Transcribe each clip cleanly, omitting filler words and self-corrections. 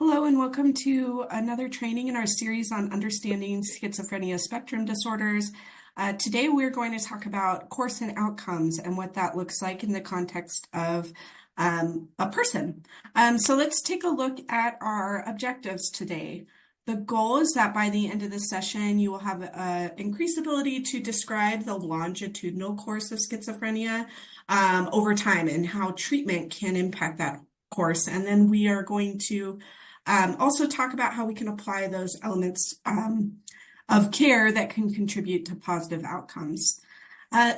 Hello, and welcome to another training in our series on understanding schizophrenia spectrum disorders. Today, we're going to talk about course and outcomes and what that looks like in the context of a person. So let's take a look at our objectives today. The goal is that by the end of the session, you will have increased ability to describe the longitudinal course of schizophrenia over time and how treatment can impact that course. And then we are going to also talk about how we can apply those elements of care that can contribute to positive outcomes.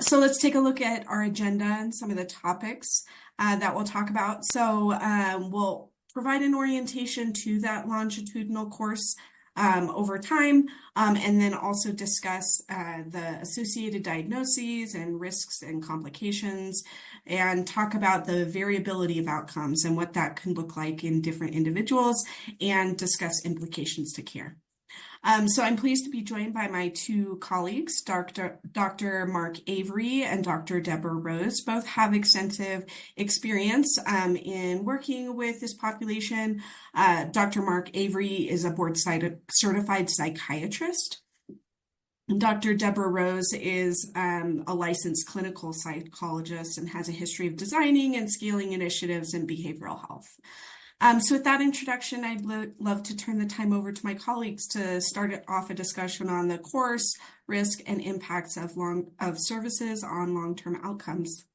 So let's take a look at our agenda and some of the topics that we'll talk about. So we'll provide an orientation to that longitudinal course over time, and then also discuss the associated diagnoses and risks and complications, and talk about the variability of outcomes and what that can look like in different individuals, and discuss implications to care. So I'm pleased to be joined by my two colleagues, Dr. Mark Avery and Dr. Deborah Rose. Both have extensive experience in working with this population. Dr. Mark Avery is a board-certified psychiatrist. Dr. Deborah Rose is a licensed clinical psychologist and has a history of designing and scaling initiatives in behavioral health. So with that introduction, I'd love to turn the time over to my colleagues to start off a discussion on the course, risk, and impacts of services on long-term outcomes.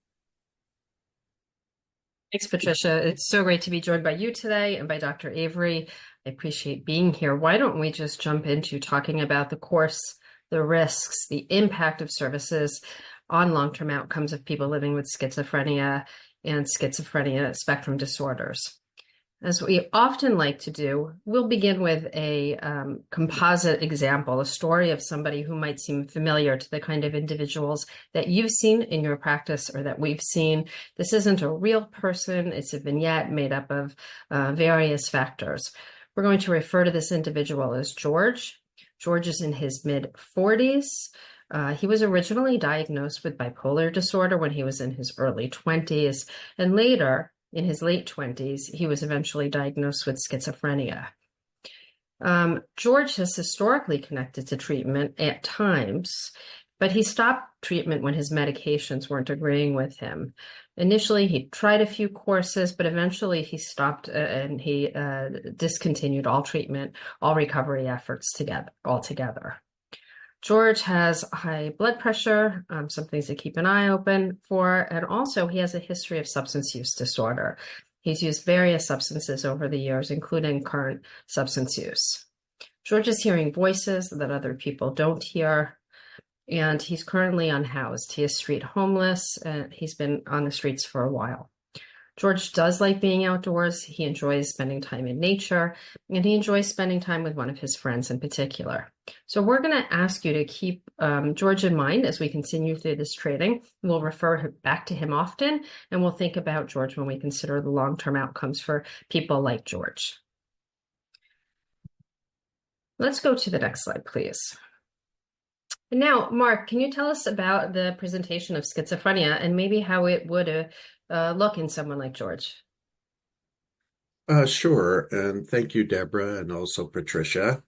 Thanks, Patricia. It's so great to be joined by you today and by Dr. Avery. I appreciate being here. Why don't we just jump into talking about the course, the risks, the impact of services on long-term outcomes of people living with schizophrenia and schizophrenia spectrum disorders. As we often like to do, we'll begin with a composite example, a story of somebody who might seem familiar to the kind of individuals that you've seen in your practice or that we've seen. This isn't a real person. It's a vignette made up of various factors. We're going to refer to this individual as George. George is in his mid-40s. He was originally diagnosed with bipolar disorder when he was in his early 20s, and later, in his late 20s, he was eventually diagnosed with schizophrenia. George has historically connected to treatment at times, but he stopped treatment when his medications weren't agreeing with him. Initially, he tried a few courses, but eventually he stopped and he discontinued all treatment, all recovery efforts altogether. George has high blood pressure, some things to keep an eye open for, and also he has a history of substance use disorder. He's used various substances over the years, including current substance use. George is hearing voices that other people don't hear, and he's currently unhoused. He is street homeless, and he's been on the streets for a while. George does like being outdoors. He enjoys spending time in nature, and he enjoys spending time with one of his friends in particular. So we're going to ask you to keep George in mind as we continue through this training. We'll refer back to him often, and we'll think about George when we consider the long-term outcomes for people like George. Let's go to the next slide, please. And now, Mark, can you tell us about the presentation of schizophrenia and maybe how it would look in someone like George? Sure, and thank you, Deborah, and also Patricia.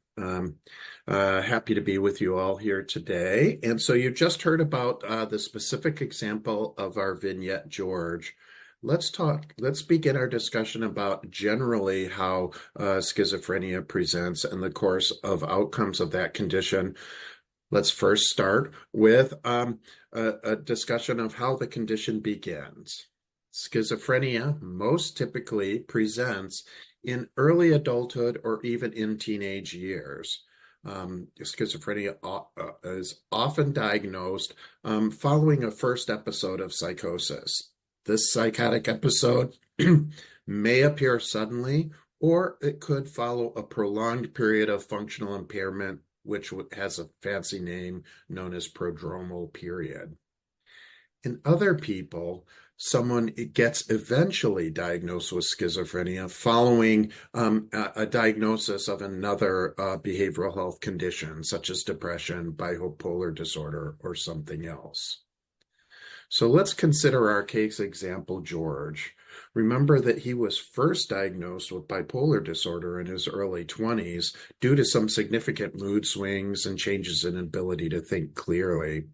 Happy to be with you all here today. And so you just heard about the specific example of our vignette, George. Let's begin our discussion about generally how schizophrenia presents and the course of outcomes of that condition. Let's first start with a discussion of how the condition begins. Schizophrenia most typically presents in early adulthood or even in teenage years. Schizophrenia is often diagnosed following a first episode of psychosis. This psychotic episode may appear suddenly, or it could follow a prolonged period of functional impairment, which has a fancy name known as prodromal period. In other people, someone gets eventually diagnosed with schizophrenia following a diagnosis of another behavioral health condition, such as depression, bipolar disorder, or something else. So let's consider our case example, George. Remember that he was first diagnosed with bipolar disorder in his early 20s due to some significant mood swings and changes in ability to think clearly.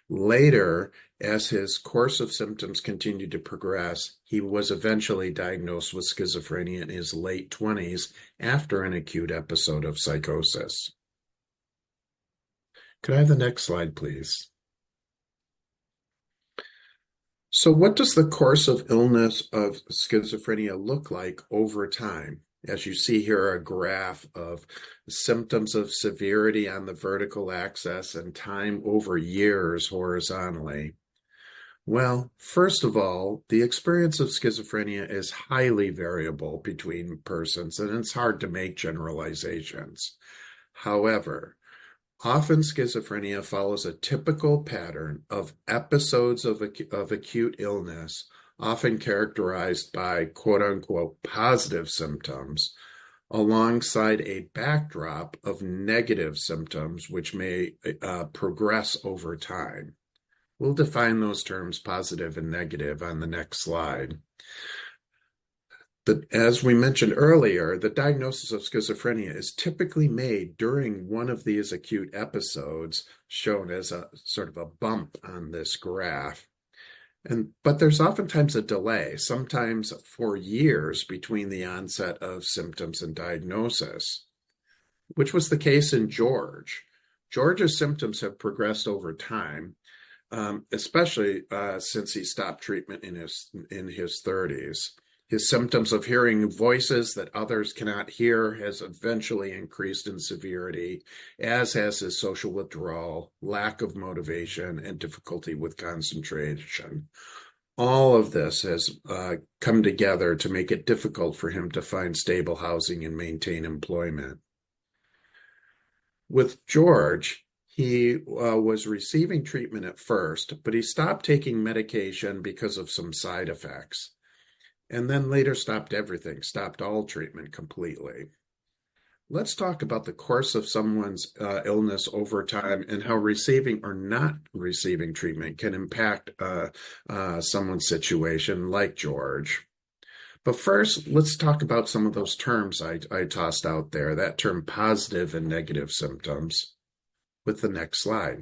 Later, as his course of symptoms continued to progress, he was eventually diagnosed with schizophrenia in his late 20s after an acute episode of psychosis. Could I have the next slide, please? So what does the course of illness of schizophrenia look like over time? As you see here, a graph of symptoms of severity on the vertical axis and time over years horizontally. Well, first of all, the experience of schizophrenia is highly variable between persons, and it's hard to make generalizations. However, often schizophrenia follows a typical pattern of episodes of acute illness, often characterized by quote-unquote positive symptoms, alongside a backdrop of negative symptoms which may progress over time. We'll define those terms positive and negative on the next slide. As we mentioned earlier, the diagnosis of schizophrenia is typically made during one of these acute episodes, shown as a sort of a bump on this graph. But there's oftentimes a delay, sometimes for years, between the onset of symptoms and diagnosis, which was the case in George. George's symptoms have progressed over time, especially since he stopped treatment in his 30s. His symptoms of hearing voices that others cannot hear has eventually increased in severity, as has his social withdrawal, lack of motivation, and difficulty with concentration. All of this has come together to make it difficult for him to find stable housing and maintain employment. With George, he was receiving treatment at first, but he stopped taking medication because of some side effects. And then later stopped everything, stopped all treatment completely. Let's talk about the course of someone's illness over time and how receiving or not receiving treatment can impact someone's situation like George. But first, let's talk about some of those terms I tossed out there, that term positive and negative symptoms, with the next slide.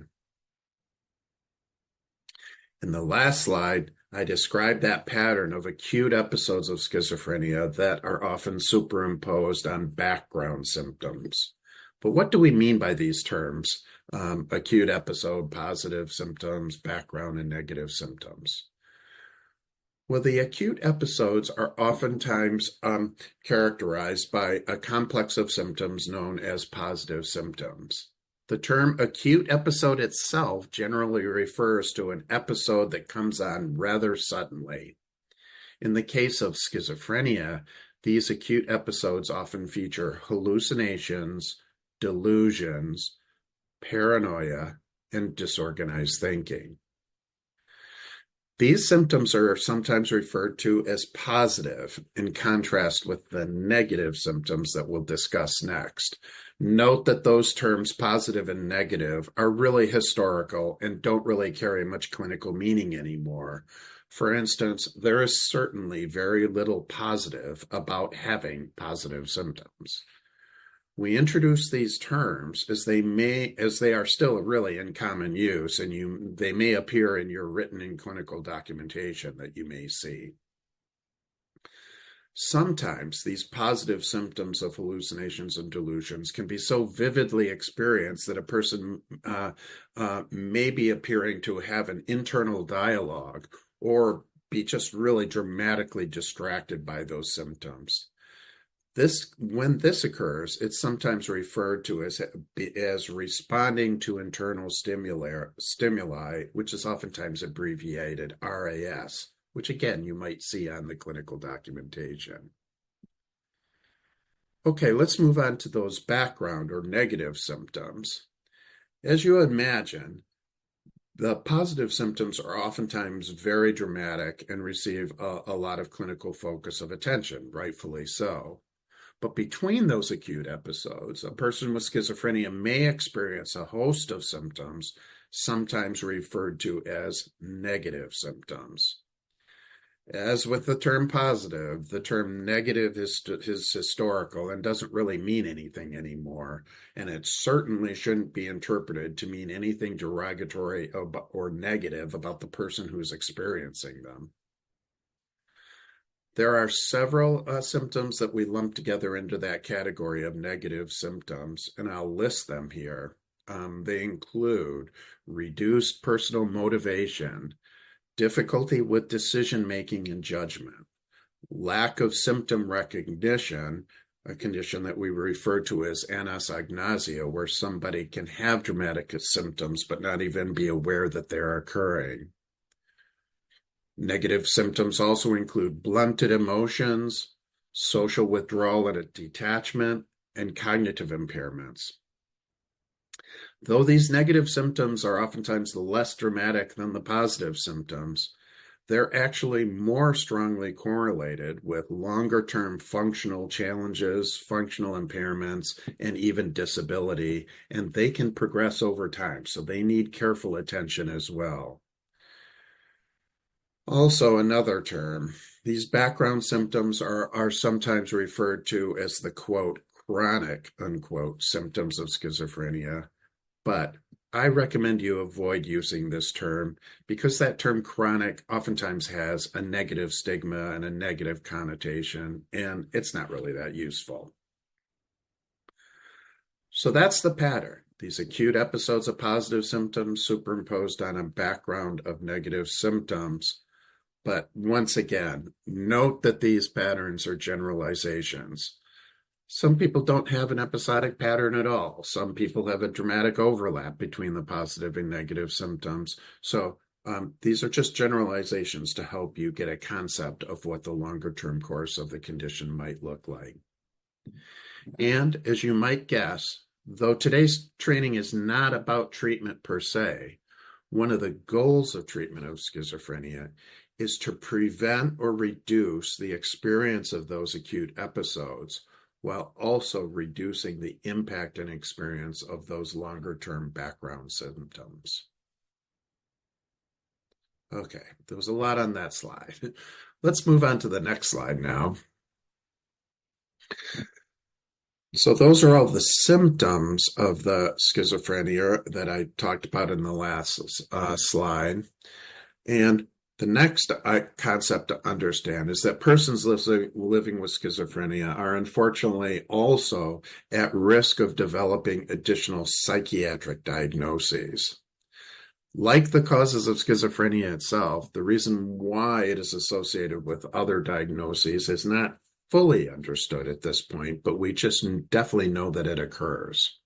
In the last slide, I described that pattern of acute episodes of schizophrenia that are often superimposed on background symptoms. But what do we mean by these terms? Acute episode, positive symptoms, background, and negative symptoms. Well, the acute episodes are oftentimes characterized by a complex of symptoms known as positive symptoms. The term acute episode itself generally refers to an episode that comes on rather suddenly. In the case of schizophrenia, these acute episodes often feature hallucinations, delusions, paranoia, and disorganized thinking. These symptoms are sometimes referred to as positive, in contrast with the negative symptoms that we'll discuss next. Note that those terms, positive and negative, are really historical and don't really carry much clinical meaning anymore. For instance, there is certainly very little positive about having positive symptoms. We introduce these terms as they are still really in common use, and they may appear in your written and clinical documentation that you may see. Sometimes these positive symptoms of hallucinations and delusions can be so vividly experienced that a person may be appearing to have an internal dialogue or be just really dramatically distracted by those symptoms. When this occurs, it's sometimes referred to as responding to internal stimuli, which is oftentimes abbreviated RAS, which again, you might see on the clinical documentation. Okay, let's move on to those background or negative symptoms. As you imagine, the positive symptoms are oftentimes very dramatic and receive a lot of clinical focus of attention, rightfully so. But between those acute episodes, a person with schizophrenia may experience a host of symptoms, sometimes referred to as negative symptoms. As with the term positive, the term negative is historical and doesn't really mean anything anymore. And it certainly shouldn't be interpreted to mean anything derogatory or negative about the person who's experiencing them. There are several symptoms that we lump together into that category of negative symptoms, and I'll list them here. They include reduced personal motivation, difficulty with decision-making and judgment, lack of symptom recognition, a condition that we refer to as anosognosia, where somebody can have dramatic symptoms but not even be aware that they're occurring. Negative symptoms also include blunted emotions, social withdrawal and detachment, and cognitive impairments. Though these negative symptoms are oftentimes less dramatic than the positive symptoms, they're actually more strongly correlated with longer-term functional challenges, functional impairments, and even disability, and they can progress over time, so they need careful attention as well. Also, another term, these background symptoms are sometimes referred to as the, quote, chronic, unquote, symptoms of schizophrenia. But I recommend you avoid using this term because that term chronic oftentimes has a negative stigma and a negative connotation, and it's not really that useful. So that's the pattern. These acute episodes of positive symptoms superimposed on a background of negative symptoms. But once again, note that these patterns are generalizations. Some people don't have an episodic pattern at all. Some people have a dramatic overlap between the positive and negative symptoms. So these are just generalizations to help you get a concept of what the longer-term course of the condition might look like. And as you might guess, though today's training is not about treatment per se, one of the goals of treatment of schizophrenia is to prevent or reduce the experience of those acute episodes, while also reducing the impact and experience of those longer-term background symptoms. Okay, there was a lot on that slide. Let's move on to the next slide now. So those are all the symptoms of the schizophrenia that I talked about in the last slide. And the next concept to understand is that persons living with schizophrenia are unfortunately also at risk of developing additional psychiatric diagnoses. Like the causes of schizophrenia itself, the reason why it is associated with other diagnoses is not fully understood at this point, but we just definitely know that it occurs.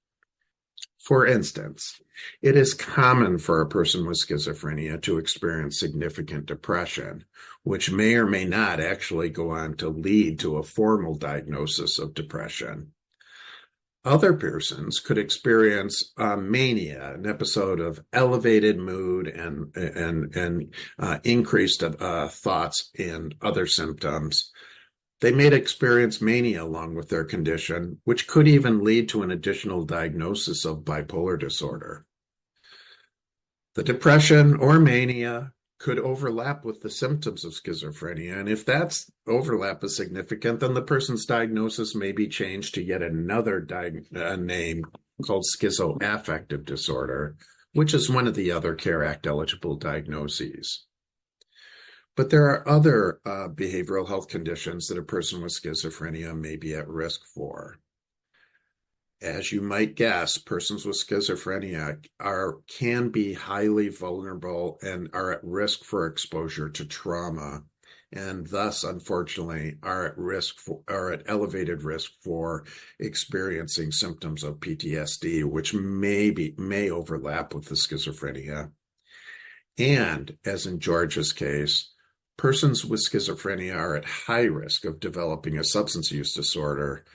For instance, it is common for a person with schizophrenia to experience significant depression, which may or may not actually go on to lead to a formal diagnosis of depression. Other persons could experience mania, an episode of elevated mood and increased thoughts and other symptoms. They may experience mania along with their condition, which could even lead to an additional diagnosis of bipolar disorder. The depression or mania could overlap with the symptoms of schizophrenia, and if that overlap is significant, then the person's diagnosis may be changed to yet another name called schizoaffective disorder, which is one of the other CARE Act eligible diagnoses. But there are other behavioral health conditions that a person with schizophrenia may be at risk for. As you might guess, persons with schizophrenia can be highly vulnerable and are at risk for exposure to trauma, and thus, unfortunately, are at elevated risk for experiencing symptoms of PTSD, which may overlap with the schizophrenia. And as in George's case, persons with schizophrenia are at high risk of developing a substance use disorder,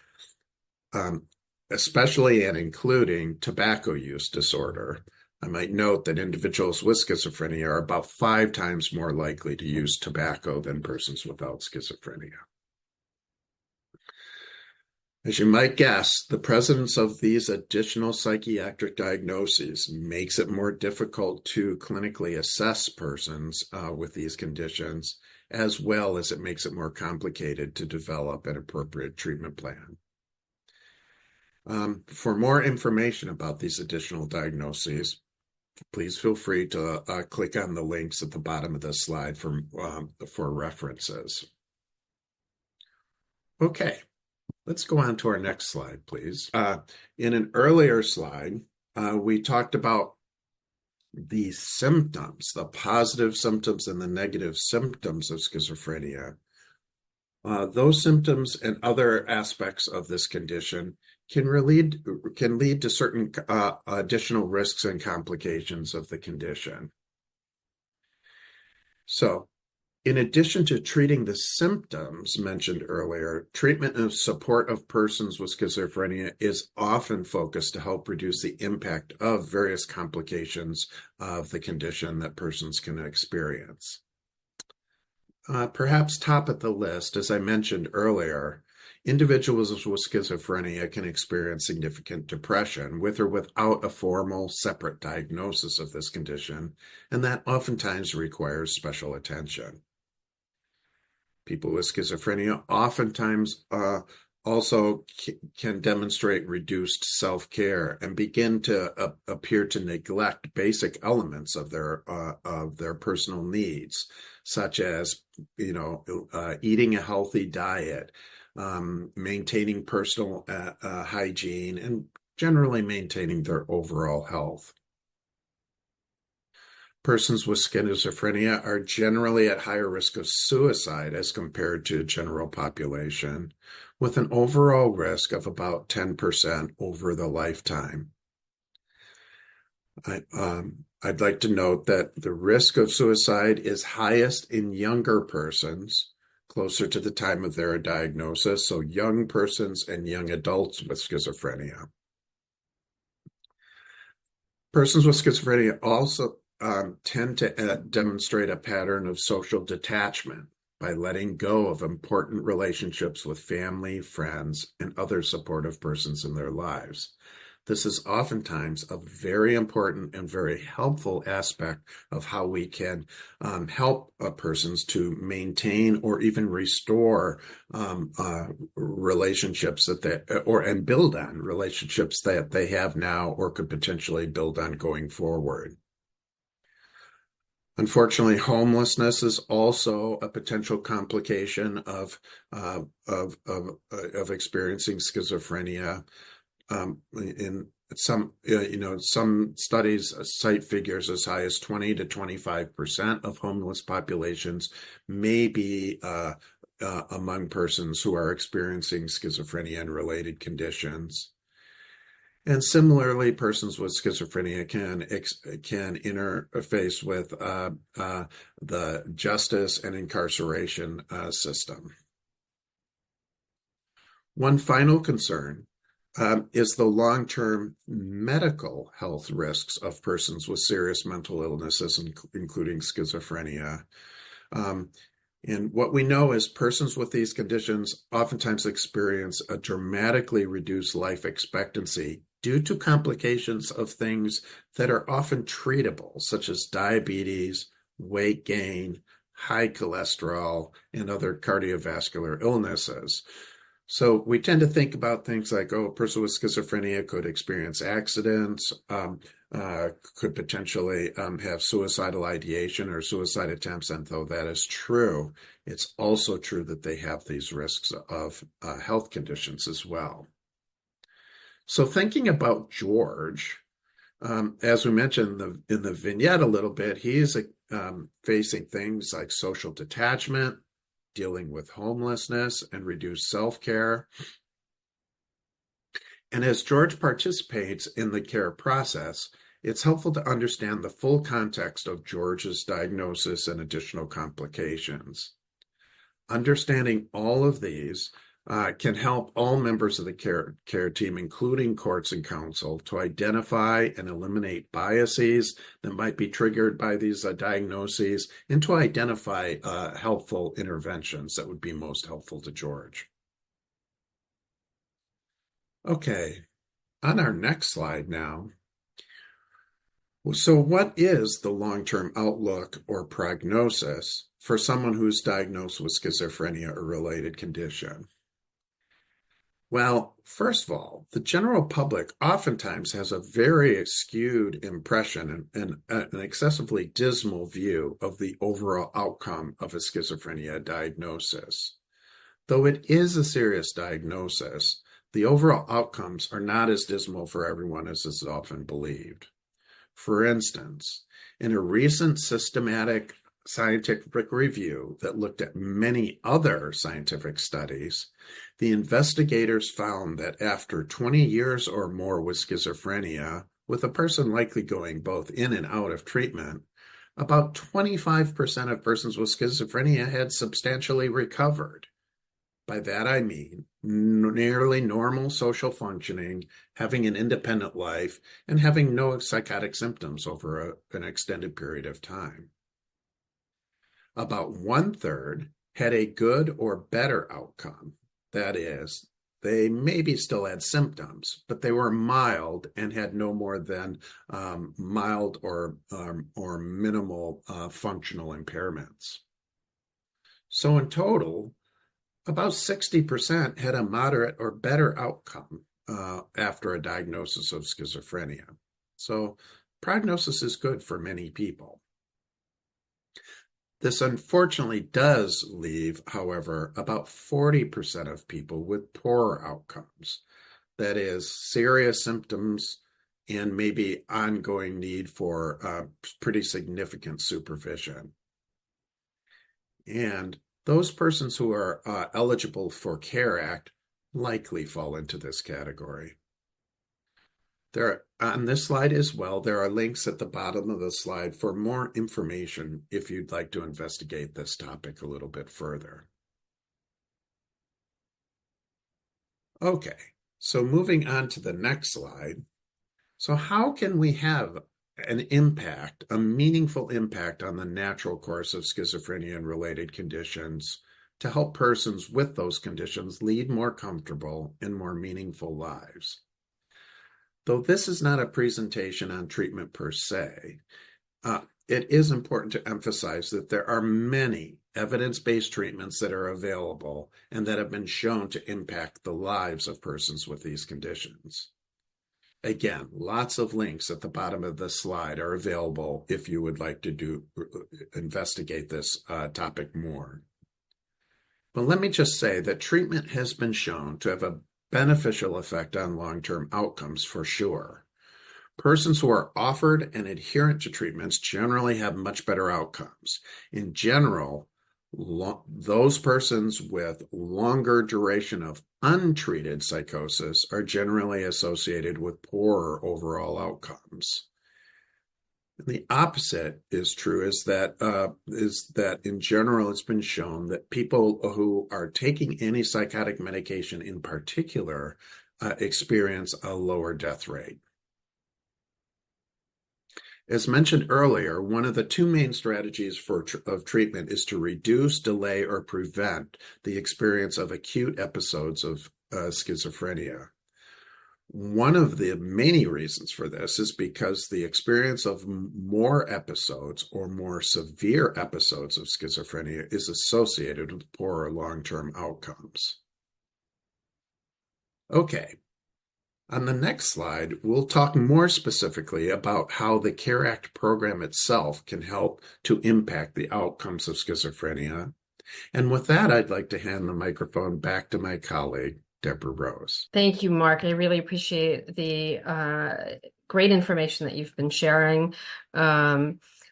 especially and including tobacco use disorder. I might note that individuals with schizophrenia are about 5 times more likely to use tobacco than persons without schizophrenia. As you might guess, the presence of these additional psychiatric diagnoses makes it more difficult to clinically assess persons with these conditions, as well as it makes it more complicated to develop an appropriate treatment plan. For more information about these additional diagnoses, please feel free to click on the links at the bottom of this slide for references. Okay, let's go on to our next slide, please. In an earlier slide, we talked about the symptoms, the positive symptoms and the negative symptoms of schizophrenia. Those symptoms and other aspects of this condition can lead to certain additional risks and complications of the condition. So, in addition to treating the symptoms mentioned earlier, treatment and support of persons with schizophrenia is often focused to help reduce the impact of various complications of the condition that persons can experience. Perhaps top of the list, as I mentioned earlier, individuals with schizophrenia can experience significant depression with or without a formal separate diagnosis of this condition, and that oftentimes requires special attention. People with schizophrenia oftentimes also can demonstrate reduced self-care and begin to appear to neglect basic elements of their personal needs, such as eating a healthy diet, maintaining personal hygiene, and generally maintaining their overall health. Persons with schizophrenia are generally at higher risk of suicide as compared to the general population, with an overall risk of about 10% over the lifetime. I'd like to note that the risk of suicide is highest in younger persons, closer to the time of their diagnosis, so young persons and young adults with schizophrenia. Persons with schizophrenia also tend to demonstrate a pattern of social detachment by letting go of important relationships with family, friends, and other supportive persons in their lives. This is oftentimes a very important and very helpful aspect of how we can help persons to maintain or even restore relationships and build on relationships that they have now or could potentially build on going forward. Unfortunately, homelessness is also a potential complication of experiencing schizophrenia. In some studies cite figures as high as 20 to 25% of homeless populations may be among persons who are experiencing schizophrenia and related conditions. And similarly, persons with schizophrenia can interface with the justice and incarceration system. One final concern is the long-term medical health risks of persons with serious mental illnesses, including schizophrenia. And what we know is persons with these conditions oftentimes experience a dramatically reduced life expectancy due to complications of things that are often treatable, such as diabetes, weight gain, high cholesterol, and other cardiovascular illnesses. So we tend to think about things like, a person with schizophrenia could experience accidents, could potentially have suicidal ideation or suicide attempts, and though that is true, it's also true that they have these risks of health conditions as well. So thinking about George, as we mentioned in the vignette a little bit, he's facing things like social detachment, dealing with homelessness, and reduced self-care. And as George participates in the care process, it's helpful to understand the full context of George's diagnosis and additional complications. Understanding all of these can help all members of the care team, including courts and counsel, to identify and eliminate biases that might be triggered by these diagnoses and to identify helpful interventions that would be most helpful to George. Okay, on our next slide now. So what is the long-term outlook or prognosis for someone who's diagnosed with schizophrenia or related condition? Well, first of all, the general public oftentimes has a very skewed impression and an excessively dismal view of the overall outcome of a schizophrenia diagnosis. Though it is a serious diagnosis, the overall outcomes are not as dismal for everyone as is often believed. For instance, in a recent systematic scientific review that looked at many other scientific studies, the investigators found that after 20 years or more with schizophrenia, with a person likely going both in and out of treatment, about 25% of persons with schizophrenia had substantially recovered. By that I mean nearly normal social functioning, having an independent life, and having no psychotic symptoms over an extended period of time. About 1/3 had a good or better outcome. That is, they maybe still had symptoms, but they were mild and had no more than mild or minimal functional impairments. So in total, about 60% had a moderate or better outcome after a diagnosis of schizophrenia. So prognosis is good for many people. This unfortunately does leave, however, about 40% of people with poorer outcomes. That is, serious symptoms and maybe ongoing need for pretty significant supervision. And those persons who are eligible for CARE Act likely fall into this category. On this slide as well, there are links at the bottom of the slide for more information if you'd like to investigate this topic a little bit further. Okay, so moving on to the next slide. So how can we have an impact, a meaningful impact on the natural course of schizophrenia and related conditions to help persons with those conditions lead more comfortable and more meaningful lives? Though this is not a presentation on treatment per se, it is important to emphasize that there are many evidence-based treatments that are available and that have been shown to impact the lives of persons with these conditions. Again, lots of links at the bottom of the slide are available if you would like to investigate this topic more. But let me just say that treatment has been shown to have a beneficial effect on long-term outcomes for sure. Persons who are offered and adherent to treatments generally have much better outcomes. In general, those persons with longer duration of untreated psychosis are generally associated with poorer overall outcomes. The opposite is true, is that in general, it's been shown that people who are taking antipsychotic medication in particular experience a lower death rate. As mentioned earlier, one of the two main strategies of treatment is to reduce, delay, or prevent the experience of acute episodes of schizophrenia. One of the many reasons for this is because the experience of more episodes or more severe episodes of schizophrenia is associated with poorer long-term outcomes. Okay, on the next slide, we'll talk more specifically about how the CARE Act program itself can help to impact the outcomes of schizophrenia. And with that, I'd like to hand the microphone back to my colleague, Deborah Rose. Thank you, Mark. I really appreciate the great information that you've been sharing.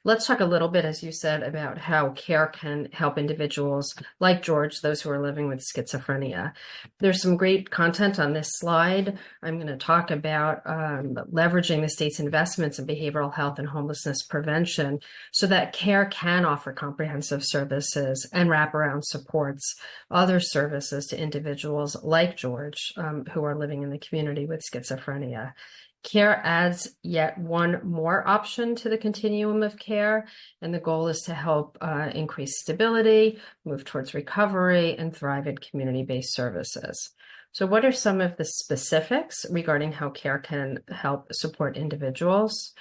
Let's talk a little bit, as you said, about how CARE can help individuals like George, those who are living with schizophrenia. There's some great content on this slide. I'm going to talk about leveraging the state's investments in behavioral health and homelessness prevention so that CARE can offer comprehensive services and wraparound supports, other services to individuals like George who are living in the community with schizophrenia. CARE adds yet one more option to the continuum of care, and the goal is to help increase stability, move towards recovery, and thrive in community-based services. So what are some of the specifics regarding how CARE can help support individuals?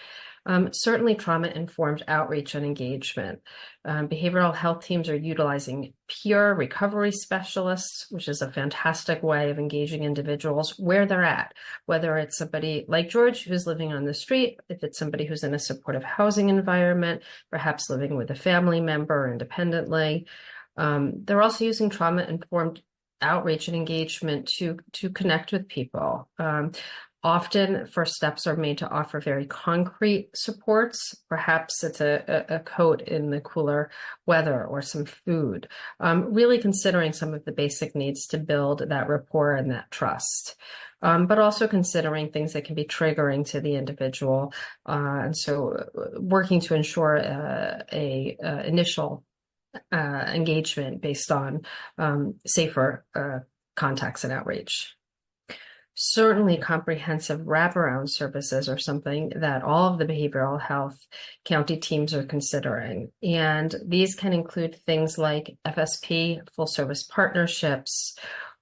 Certainly trauma-informed outreach and engagement. Behavioral health teams are utilizing peer recovery specialists, which is a fantastic way of engaging individuals where they're at, whether it's somebody like George who's living on the street, if it's somebody who's in a supportive housing environment, perhaps living with a family member independently. They're also using trauma-informed outreach and engagement to connect with people. Often first steps are made to offer very concrete supports. Perhaps it's a coat in the cooler weather or some food, really considering some of the basic needs to build that rapport and that trust. But also considering things that can be triggering to the individual. And so working to ensure a initial engagement based on safer contacts and outreach. Certainly comprehensive wraparound services are something that all of the behavioral health county teams are considering. And these can include things like FSP, full service partnerships,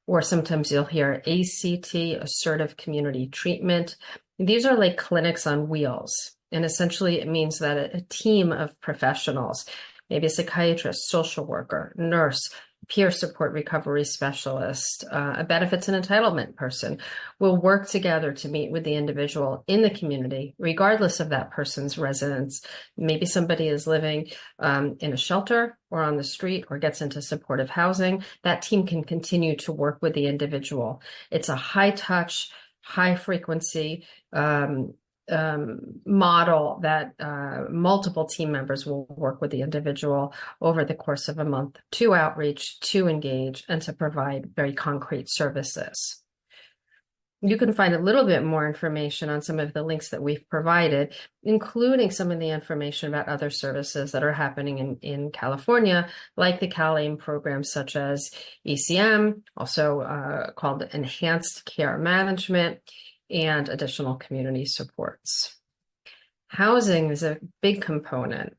or sometimes you'll hear ACT, assertive community treatment. These are like clinics on wheels. And essentially it means that a team of professionals, maybe a psychiatrist, social worker, nurse, peer support recovery specialist, a benefits and entitlement person, will work together to meet with the individual in the community, regardless of that person's residence. Maybe somebody is living in a shelter or on the street or gets into supportive housing. That team can continue to work with the individual. It's a high touch, high frequency model that multiple team members will work with the individual over the course of a month to outreach, to engage, and to provide very concrete services. You can find a little bit more information on some of the links that we've provided, including some of the information about other services that are happening in California, like the CalAIM programs such as ECM, also called Enhanced Care Management, and additional community supports. Housing is a big component.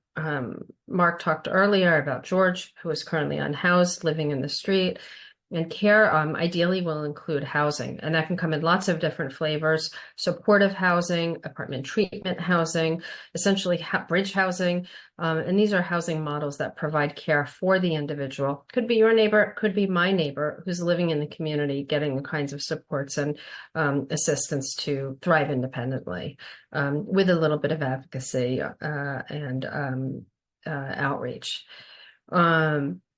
Mark talked earlier about George, who is currently unhoused, living in the street. And care ideally will include housing, and that can come in lots of different flavors: supportive housing, apartment treatment housing, essentially bridge housing. And these are housing models that provide care for the individual. Could be your neighbor, could be my neighbor who's living in the community, getting the kinds of supports and assistance to thrive independently, with a little bit of advocacy and outreach.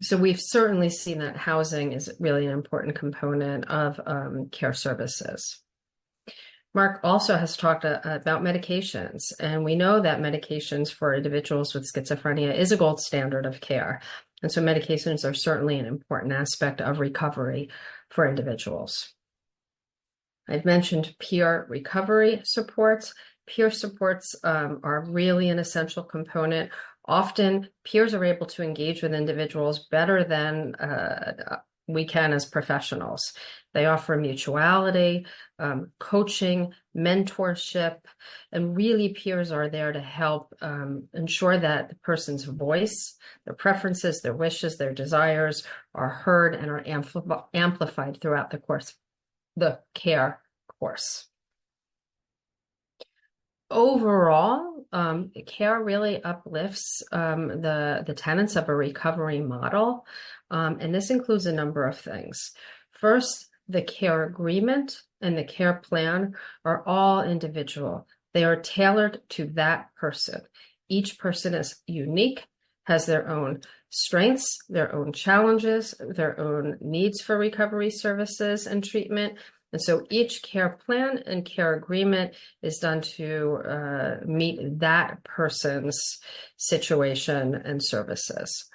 So we've certainly seen that housing is really an important component of care services. Mark also has talked about medications, and we know that medications for individuals with schizophrenia is a gold standard of care. And so medications are certainly an important aspect of recovery for individuals. I've mentioned peer recovery supports. Peer supports are really an essential component. Often peers are able to engage with individuals better than we can as professionals. They offer mutuality, coaching, mentorship, and really peers are there to help ensure that the person's voice, their preferences, their wishes, their desires are heard and are amplified throughout the care course. Overall, care really uplifts the tenets of a recovery model, and this includes a number of things. First, the care agreement and the care plan are all individual. They are tailored to that person. Each person is unique, has their own strengths, their own challenges, their own needs for recovery services and treatment. And so each care plan and care agreement is done to meet that person's situation and services.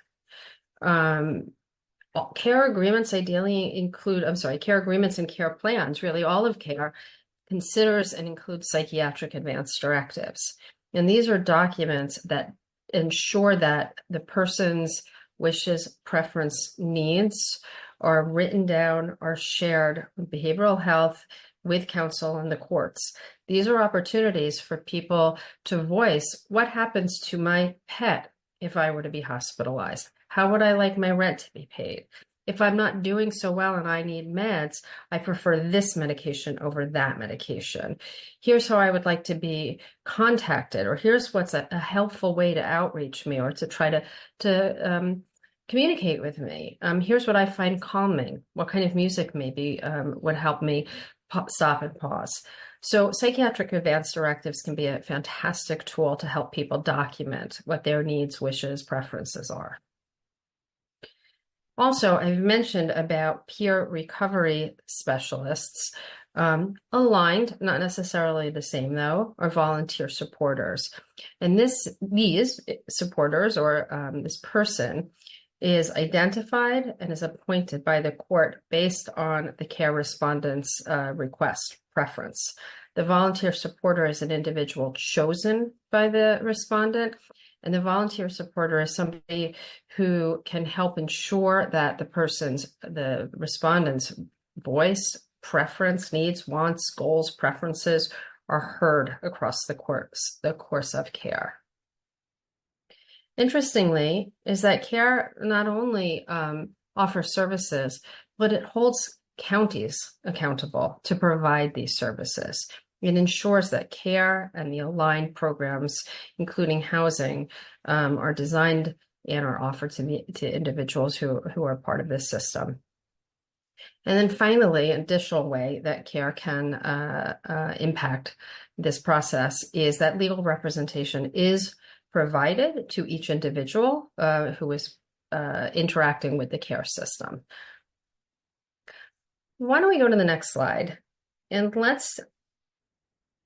Care agreements ideally include, care agreements and care plans, really all of care considers and includes psychiatric advance directives. And these are documents that ensure that the person's wishes, preference, needs are written down, are shared with behavioral health, with counsel and the courts. These are opportunities for people to voice what happens to my pet if I were to be hospitalized. How would I like my rent to be paid? if I'm not doing so well and I need meds, I prefer this medication over that medication. Here's how I would like to be contacted, or here's what's a helpful way to outreach me or to try to communicate with me. Here's what I find calming. What kind of music maybe would help me stop and pause. So psychiatric advance directives can be a fantastic tool to help people document what their needs, wishes, preferences are. Also, I've mentioned about peer recovery specialists. Aligned, not necessarily the same though, are volunteer supporters. And these supporters or this person is identified and is appointed by the court based on the care respondent's request preference. The volunteer supporter is an individual chosen by the respondent, and the volunteer supporter is somebody who can help ensure that the respondent's voice, preference, needs, wants, goals, preferences are heard across the course of care. Interestingly, is that CARE not only offers services, but it holds counties accountable to provide these services. It ensures that CARE and the aligned programs, including housing, are designed and are offered to individuals who are part of this system. And then finally, an additional way that CARE can impact this process is that legal representation is provided to each individual who is interacting with the care system. Why don't we go to the next slide? And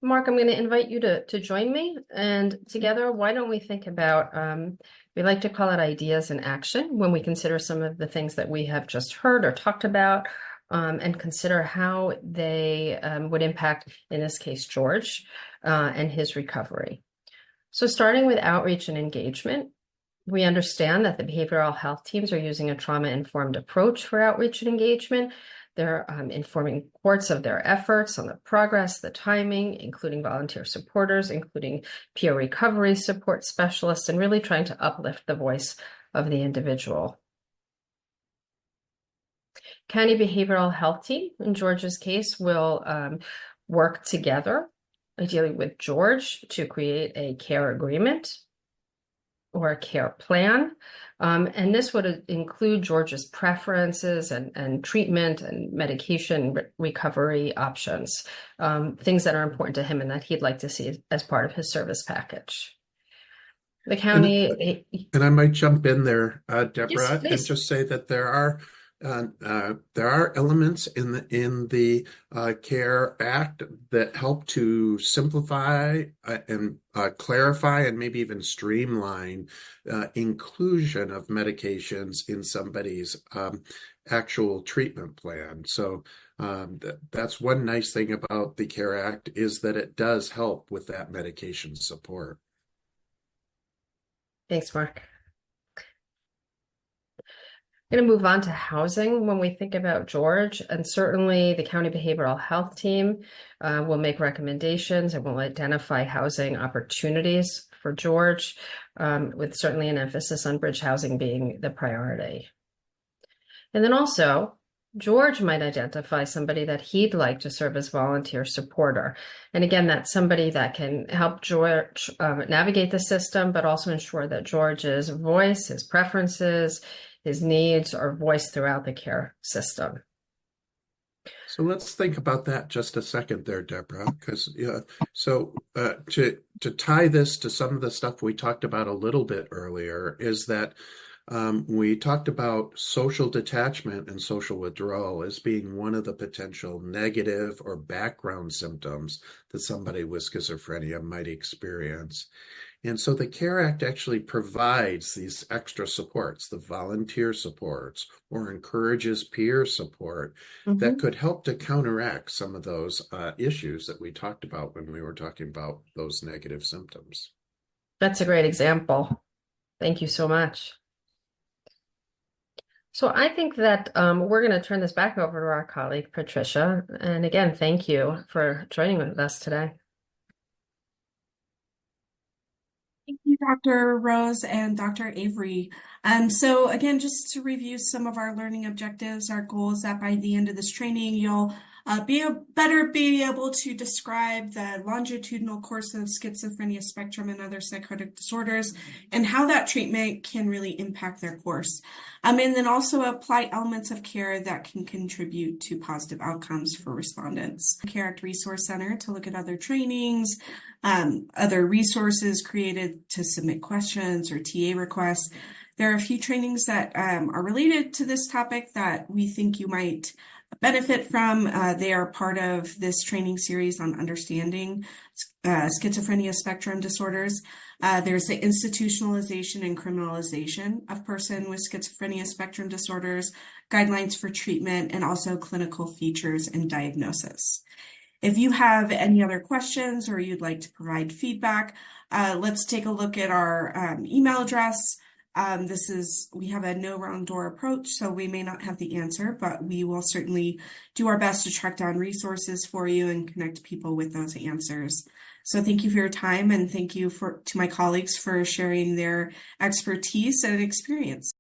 Mark, I'm going to invite you to join me. And together, why don't we think about, we like to call it ideas in action when we consider some of the things that we have just heard or talked about, and consider how they would impact, in this case, George and his recovery. So starting with outreach and engagement, we understand that the behavioral health teams are using a trauma-informed approach for outreach and engagement. They're informing courts of their efforts on the progress, the timing, including volunteer supporters, including peer recovery support specialists, and really trying to uplift the voice of the individual. County behavioral health team, in George's case, will work together, ideally with George, to create a care agreement or a care plan. And this would include George's preferences and treatment and medication recovery options, things that are important to him and that he'd like to see as part of his service package. The county... And I might jump in there, Deborah, Yes, and just say that there are elements in the CARE Act that help to simplify and clarify and maybe even streamline inclusion of medications in somebody's actual treatment plan. So that's one nice thing about the CARE Act is that it does help with that medication support. Thanks, Mark. I'm going to move on to housing when we think about George, and certainly the county behavioral health team will make recommendations and will identify housing opportunities for George, with certainly an emphasis on bridge housing being the priority. And then also, George might identify somebody that he'd like to serve as volunteer supporter. And again, that's somebody that can help George navigate the system, but also ensure that George's voice, his preferences, his needs are voiced throughout the care system. So let's think about that just a second there, Deborah, because to tie this to some of the stuff we talked about a little bit earlier is that we talked about social detachment and social withdrawal as being one of the potential negative or background symptoms that somebody with schizophrenia might experience. And so the CARE Act actually provides these extra supports, the volunteer supports, or encourages peer support that could help to counteract some of those issues that we talked about when we were talking about those negative symptoms. That's a great example. Thank you so much. So I think that we're going to turn this back over to our colleague, Patricia. And again, thank you for joining with us today. Thank you, Dr. Rose and Dr. Avery. So again, just to review some of our learning objectives, our goal is that by the end of this training, you'll be able to describe the longitudinal course of schizophrenia spectrum and other psychotic disorders and how that treatment can really impact their course. And then also apply elements of care that can contribute to positive outcomes for respondents. Care Act Resource Center to look at other trainings, other resources created to submit questions or TA requests. There are a few trainings that are related to this topic that we think you might benefit from. They are part of this training series on understanding schizophrenia spectrum disorders. There's the institutionalization and criminalization of person with schizophrenia spectrum disorders, guidelines for treatment, and also clinical features and diagnosis. If you have any other questions or you'd like to provide feedback, let's take a look at our email address. We have a no round door approach, so we may not have the answer, but we will certainly do our best to track down resources for you and connect people with those answers. So thank you for your time, and thank you to my colleagues for sharing their expertise and experience.